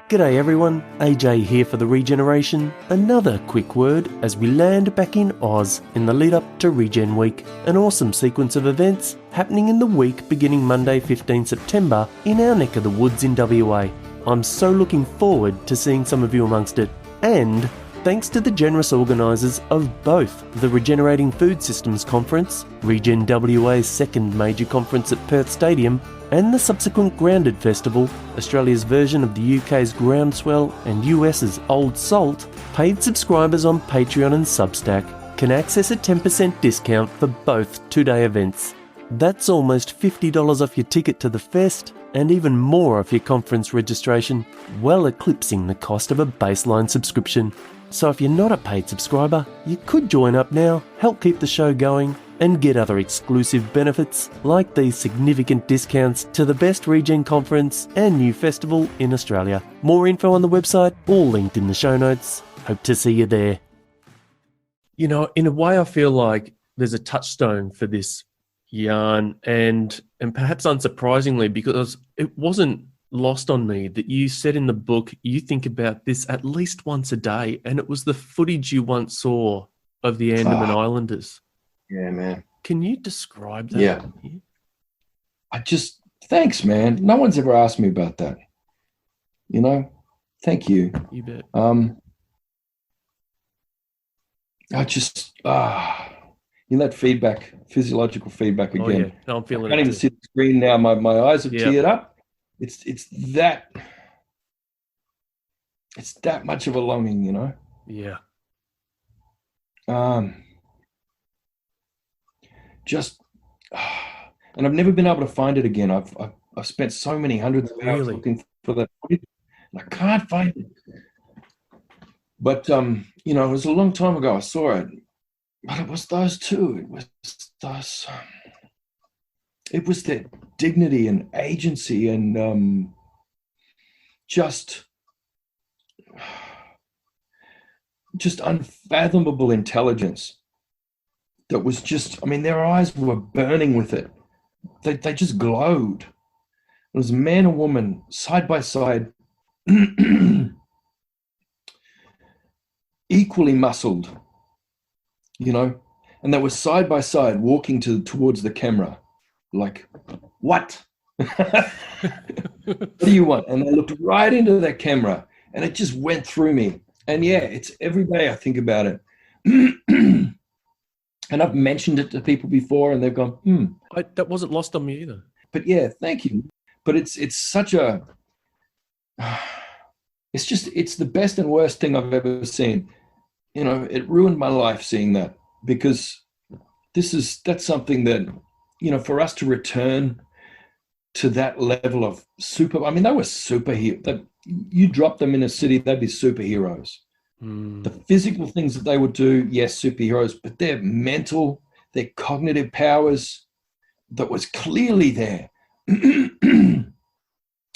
G'day everyone, AJ here for the Regeneration. Another quick word as we land back in Oz in the lead up to Regen Week, an awesome sequence of events happening in the week beginning Monday 15 September in our neck of the woods in WA. I'm so looking forward to seeing some of you amongst it, and thanks to the generous organisers of both the Regenerating Food Systems Conference, Regen WA's second major conference at Perth Stadium, and the subsequent Grounded Festival, Australia's version of the UK's Groundswell and US's Old Salt, paid subscribers on Patreon and Substack can access a 10% discount for both two-day events. That's almost $50 off your ticket to the fest, and even more off your conference registration, well eclipsing the cost of a baseline subscription. So if you're not a paid subscriber, you could join up now, help keep the show going, and get other exclusive benefits like these significant discounts to the best Regen conference and new festival in Australia. More info on the website, all linked in the show notes. Hope to see you there. You know, in a way I feel like there's a touchstone for this yarn, and perhaps unsurprisingly, because it wasn't lost on me that you said in the book you think about this at least once a day, and it was the footage you once saw of the Andaman Islanders. Yeah, man. Can you describe that? Yeah. Thanks, man. No one's ever asked me about that. You know, thank you. You bet. That feedback, physiological feedback again. Oh, yeah. No, I'm feeling I can't even see the screen now. My eyes have teared up. It's that much of a longing, you know? Yeah. And I've never been able to find it again. I've spent so many hundreds of hours looking for that footage, and I can't find it. But it was a long time ago I saw it. But it was those two. It was their dignity and agency and just unfathomable intelligence. That was their eyes were burning with it. They just glowed. It was man and woman side by side, equally muscled, and they were side by side walking towards the camera. Like, what? What do you want? And they looked right into that camera, and it just went through me. And yeah, it's every day I think about it. And I've mentioned it to people before, and they've gone, That wasn't lost on me either. But yeah, thank you. But it's such a, it's the best and worst thing I've ever seen. You know, it ruined my life seeing that, because that's something that, for us to return to that level of they were superheroes. You drop them in a city, they'd be superheroes. The physical things that they would do, yes, superheroes, but their mental, their cognitive powers that was clearly there.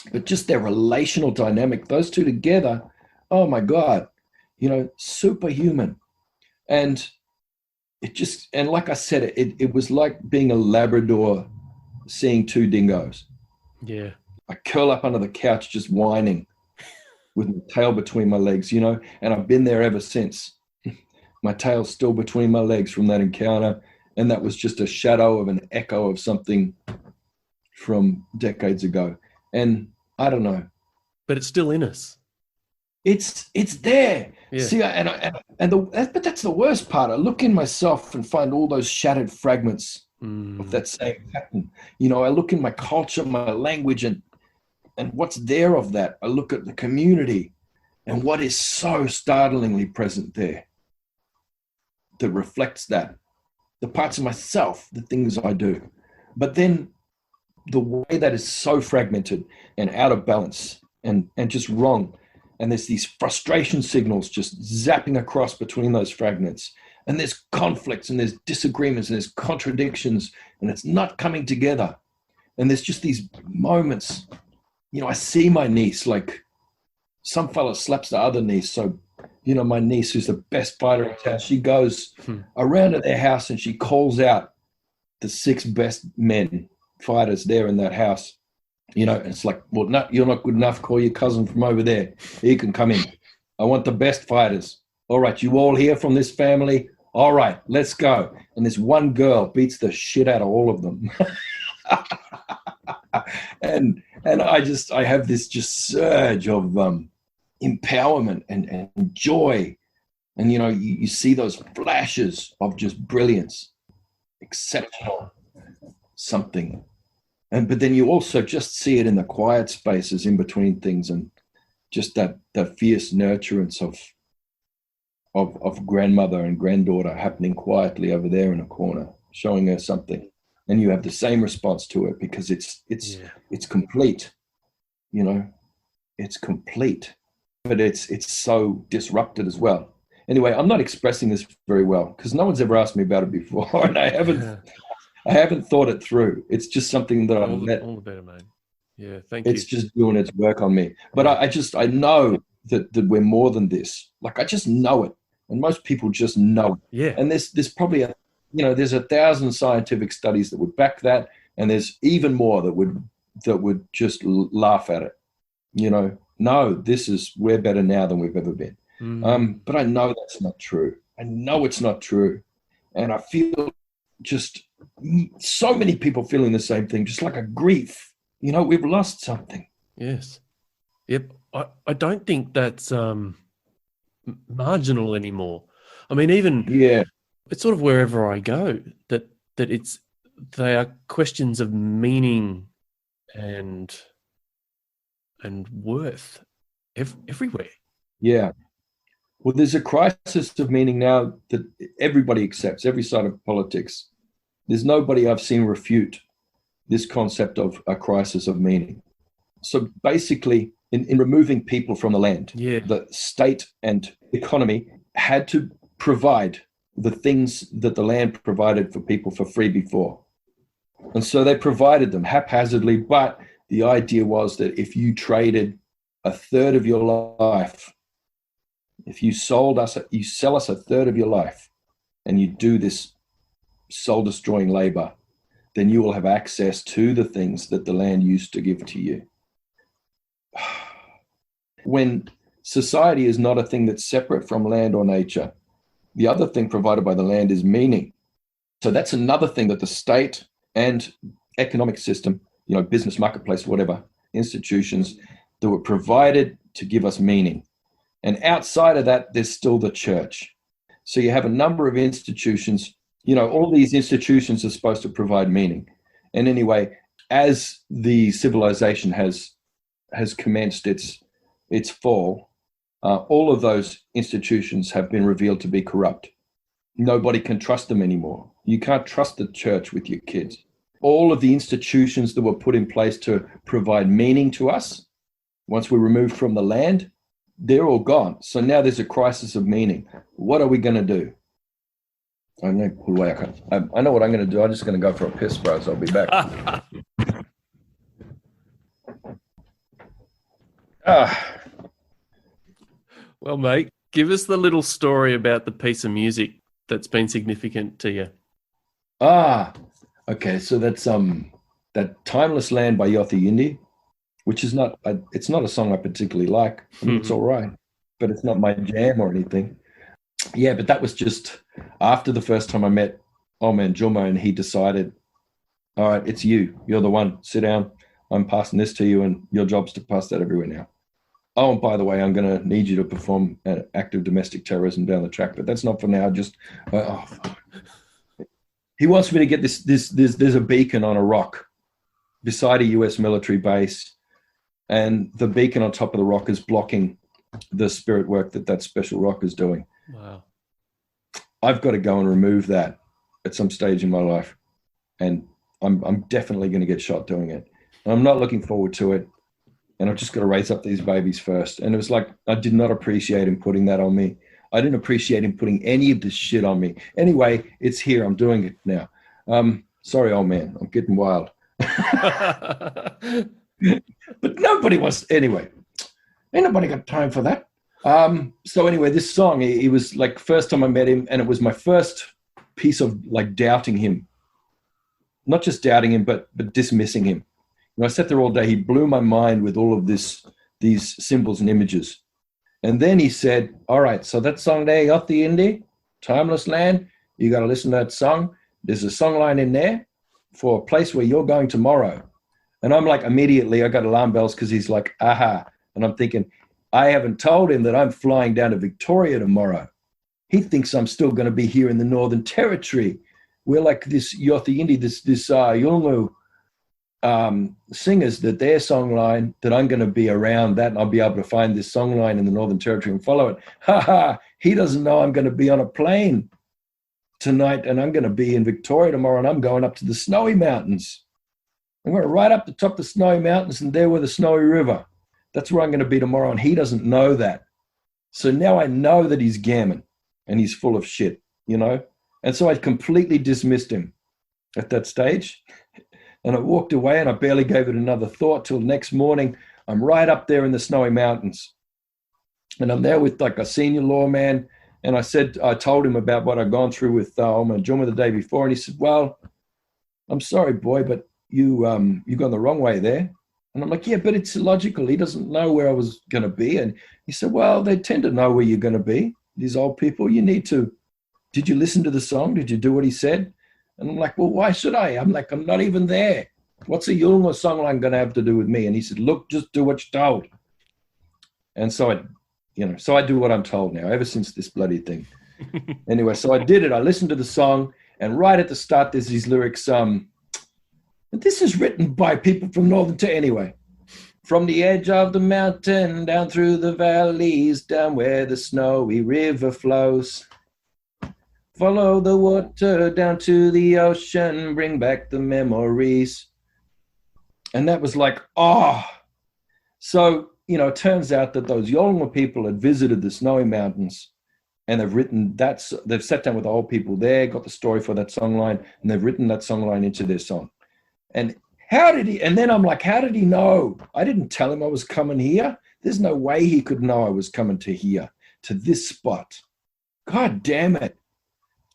But just their relational dynamic, those two together, oh my God, superhuman. And and like I said, it was like being a Labrador seeing two dingoes. Yeah. I curl up under the couch just whining with my tail between my legs, and I've been there ever since. My tail's still between my legs from that encounter, and that was just a shadow of an echo of something from decades ago. And I don't know. But it's still in us. It's there. Yeah. See, but that's the worst part. I look in myself and find all those shattered fragments of that same pattern. I look in my culture, my language, and what's there of that. I look at the community and what is so startlingly present there that reflects that. The parts of myself, the things I do. But then the way that is so fragmented and out of balance and just wrong. And there's these frustration signals just zapping across between those fragments. And there's conflicts and there's disagreements and there's contradictions, and it's not coming together. And there's just these moments. I see my niece, like some fella slaps the other niece. So, my niece, who's the best fighter in town, she goes around to their house and she calls out the 6 best men fighters there in that house. You know, it's like, well, no, you're not good enough. Call your cousin from over there. He can come in. I want the best fighters. All right, you all here from this family? All right, let's go. And this one girl beats the shit out of all of them. and I have this just surge of empowerment and joy. And, you know, you see those flashes of just brilliance, exceptional something. But then you also just see it in the quiet spaces in between things, and just that fierce nurturance of grandmother and granddaughter happening quietly over there in a corner, showing her something. And you have the same response to it because it's complete, you know, it's complete, but it's so disrupted as well. Anyway, I'm not expressing this very well because no one's ever asked me about it before, and I haven't thought it through. It's just something that all the better, mate. Yeah, thank you. It's just doing its work on me. But I know that we're more than this. Like, I just know it, and most people just know it. Yeah. And there's probably there's 1,000 scientific studies that would back that, and there's even more that would just laugh at it. You know, no, we're better now than we've ever been. But I know that's not true. I know it's not true, and I feel just so many people feeling the same thing, just like a grief. You know, we've lost something. Yes. Yep. I don't think that's marginal anymore. I mean, even it's sort of wherever I go that they are questions of meaning and worth everywhere. Yeah. Well, there's a crisis of meaning now that everybody accepts, every side of politics. There's nobody I've seen refute this concept of a crisis of meaning. So basically, in removing people from the land, the state and economy had to provide the things that the land provided for people for free before. And so they provided them haphazardly, but the idea was that if you traded a third of your life, if you sell us a third of your life, and you do this soul-destroying labor, then you will have access to the things that the land used to give to you. When society is not a thing that's separate from land or nature, the other thing provided by the land is meaning. So that's another thing that the state and economic system, you know, business, marketplace, whatever, institutions that were provided to give us meaning. And outside of that, there's still the church. So you have a number of institutions, you know, all these institutions are supposed to provide meaning. And anyway, as the civilization has commenced its fall, all of those institutions have been revealed to be corrupt. Nobody can trust them anymore. You can't trust the church with your kids. All of the institutions that were put in place to provide meaning to us, once we're removed from the land, they're all gone. So now there's a crisis of meaning. What are we going to do? I know what I'm going to do. I'm just going to go for a piss, bros. I'll be back. Well, mate, give us the little story about the piece of music that's been significant to you. Okay. So that's that Timeless Land by Yothu Yindi, which is it's not a song I particularly like. I mean, it's all right, but it's not my jam or anything. Yeah, but that was just after the first time I met old man Juma, and he decided, all right, it's you. You're the one. Sit down. I'm passing this to you, and your job's to pass that everywhere now. Oh, and by the way, I'm going to need you to perform an act of domestic terrorism down the track, but that's not for now. Just, he wants me to get this. There's a beacon on a rock beside a U.S. military base, and the beacon on top of the rock is blocking the spirit work that special rock is doing. Wow. I've got to go and remove that at some stage in my life, and I'm definitely going to get shot doing it. And I'm not looking forward to it, and I've just got to raise up these babies first. And it was like, I did not appreciate him putting that on me. I didn't appreciate him putting any of this shit on me. Anyway, it's here. I'm doing it now. Sorry, old man. I'm getting wild. But nobody wants, anyway, ain't nobody got time for that. So anyway, this song, it was like first time I met him, and it was my first piece of like doubting him. Not just doubting him, but dismissing him. And I sat there all day. He blew my mind with all of these symbols and images. And then he said, all right, so that song there, Yothi Indi, Timeless Land, you got to listen to that song. There's a song line in there for a place where you're going tomorrow. And I'm like, immediately, I got alarm bells because he's like, aha. And I'm thinking, I haven't told him that I'm flying down to Victoria tomorrow. He thinks I'm still going to be here in the Northern Territory. We're like this Yothi Indi, this Yolngu singers, that their song line, that I'm going to be around that and I'll be able to find this song line in the Northern Territory and follow it. Ha ha, he doesn't know I'm going to be on a plane tonight and I'm going to be in Victoria tomorrow and I'm going up to the Snowy Mountains. I'm going right up the top of the Snowy Mountains and there with the Snowy River. That's where I'm going to be tomorrow and he doesn't know that. So now I know that he's gammon and he's full of shit, you know? And so I completely dismissed him at that stage. And I walked away and I barely gave it another thought till next morning. I'm right up there in the Snowy Mountains. And I'm there with like a senior lawman. And I told him about what I'd gone through with Oma Juma the day before. And he said, well, I'm sorry, boy, but you gone the wrong way there. And I'm like, yeah, but it's illogical. He doesn't know where I was going to be. And he said, well, they tend to know where you're going to be. These old people, you need to. Did you listen to the song? Did you do what he said? And I'm like, well, why should I? I'm like, I'm not even there. What's a Yulngu songline going to have to do with me? And he said, look, just do what you're told. And so I do what I'm told now, ever since this bloody thing. Anyway, so I did it. I listened to the song, and right at the start, there's these lyrics. And this is written by people from Northern Territory anyway. From the edge of the mountain, down through the valleys, down where the snowy river flows. Follow the water down to the ocean, bring back the memories. And that was like, oh. So, it turns out that those Yolngu people had visited the Snowy Mountains and they've sat down with the old people there, got the story for that songline, and they've written that songline into their song. And then I'm like, how did he know? I didn't tell him I was coming here. There's no way he could know I was coming to here, to this spot. God damn it.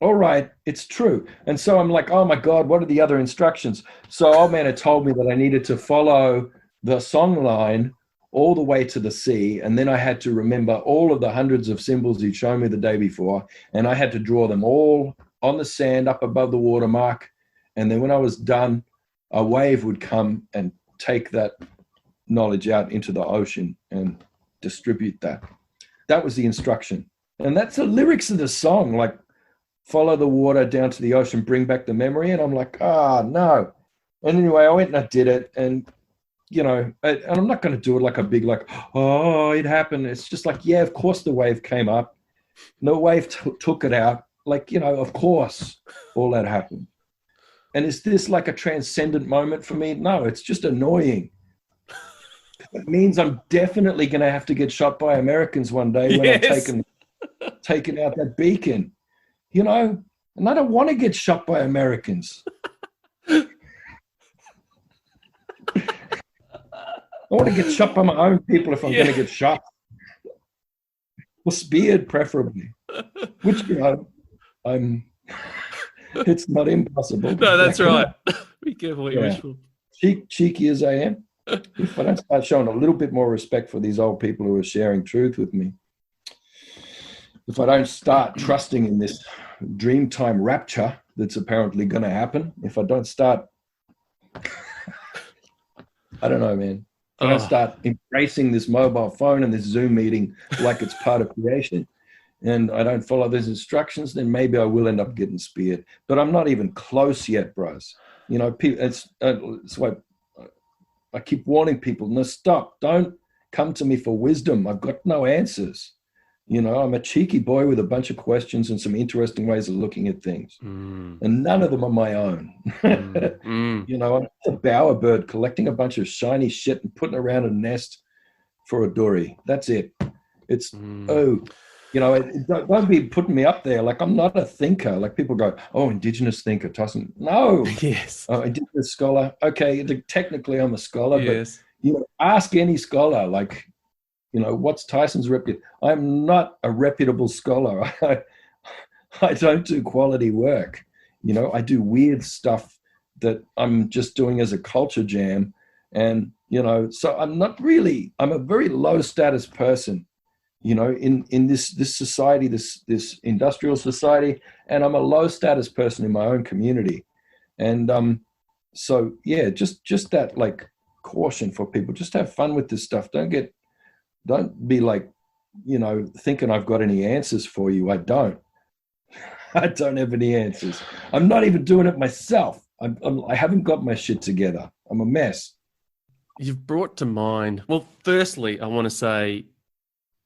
All right, it's true. And so I'm like, oh my God, what are the other instructions? So old man had told me that I needed to follow the song line all the way to the sea. And then I had to remember all of the hundreds of symbols he'd shown me the day before. And I had to draw them all on the sand up above the watermark. And then when I was done, a wave would come and take that knowledge out into the ocean and distribute that. That was the instruction. And that's the lyrics of the song, like, follow the water down to the ocean, bring back the memory. And I'm like, no. And anyway, I went and I did it. And, and I'm not going to do it like a big, like, oh, it happened. It's just like, yeah, of course the wave came up. The wave took it out. Like, of course all that happened. And is this like a transcendent moment for me? No, it's just annoying. It means I'm definitely going to have to get shot by Americans one day when I'm taking out that beacon. And I don't want to get shot by Americans. I want to get shot by my own people if I'm going to get shot. Or speared, preferably. Which, it's not impossible. No, that's right. Be careful what you wish for. Cheeky as I am, if I don't start showing a little bit more respect for these old people who are sharing truth with me, if I don't start trusting in this dreamtime rapture that's apparently going to happen, if I don't start, I don't know, man. If I don't start embracing this mobile phone and this Zoom meeting like it's part of creation, and I don't follow those instructions, then maybe I will end up getting speared. But I'm not even close yet, bros. It's why I keep warning people, no, stop. Don't come to me for wisdom. I've got no answers. I'm a cheeky boy with a bunch of questions and some interesting ways of looking at things. And none of them are my own. I'm a bowerbird collecting a bunch of shiny shit and putting around a nest for a dory. That's it. It's, don't be putting me up there. Like, I'm not a thinker. Like, people go, oh, Indigenous thinker, Tyson. No. Yes. Indigenous scholar. Okay, technically I'm a scholar, yes. But ask any scholar, like, what's Tyson's reputation? I'm not a reputable scholar. I don't do quality work. I do weird stuff that I'm just doing as a culture jam. And, so I'm a very low status person, in this society, this industrial society, and I'm a low status person in my own community. And so yeah, just that like caution for people, just have fun with this stuff. Don't be like, thinking I've got any answers for you. I don't. I don't have any answers. I'm not even doing it myself. I haven't got my shit together. I'm a mess. You've brought to mind, well, firstly, I want to say,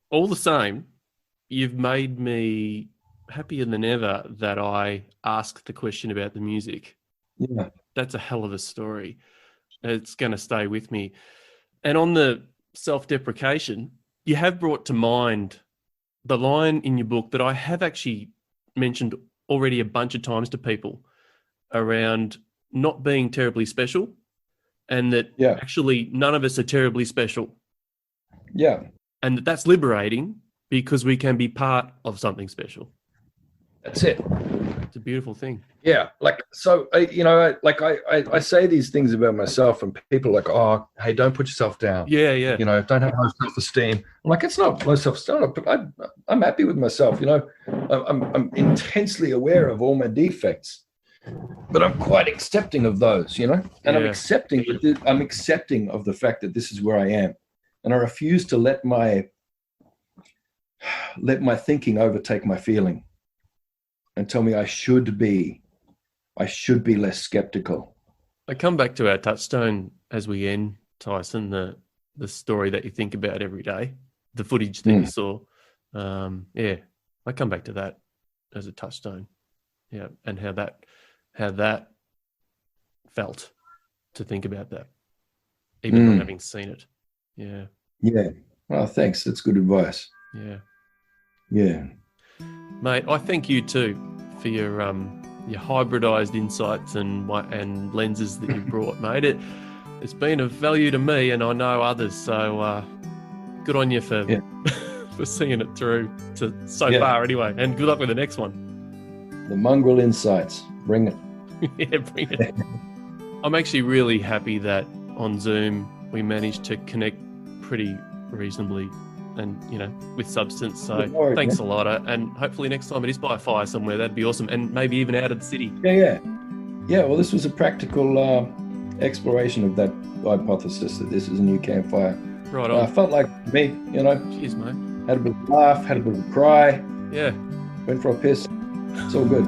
all the same, you've made me happier than ever that I asked the question about the music. Yeah. That's a hell of a story. It's going to stay with me. And on the self-deprecation, you have brought to mind the line in your book that I have actually mentioned already a bunch of times to people around not being terribly special, and that actually none of us are terribly special. Yeah. And that's liberating because we can be part of something special. That's it. It's a beautiful thing. Yeah. Like, so, I say these things about myself and people are like, oh, hey, don't put yourself down. Yeah, yeah. Don't have low self-esteem. I'm like, it's not low self-esteem. I'm happy with myself. I'm intensely aware of all my defects, but I'm quite accepting of those, and I'm accepting of the fact that this is where I am. And I refuse to let my thinking overtake my feeling and tell me I should be less skeptical. I come back to our touchstone as we end, Tyson, the story that you think about every day, the footage that you saw. I come back to that as a touchstone. Yeah, and how that felt to think about that, even not having seen it. Yeah. Yeah. Well, thanks. That's good advice. Yeah. Yeah. Mate, I thank you too for your hybridized insights and lenses that you brought, mate. It's been of value to me, and I know others. So good on you for for seeing it through to so far, anyway. And good luck with the next one. The mongrel insights, bring it. Yeah, bring it. I'm actually really happy that on Zoom we managed to connect pretty reasonably and, with substance. So thanks a lot. And hopefully next time it is by a fire somewhere. That'd be awesome. And maybe even out of the city. Yeah. Well, this was a practical exploration of that hypothesis that this is a new campfire. Right on. I felt like me, Cheers, mate. Had a bit of a laugh, had a bit of a cry. Yeah. Went for a piss. It's all good.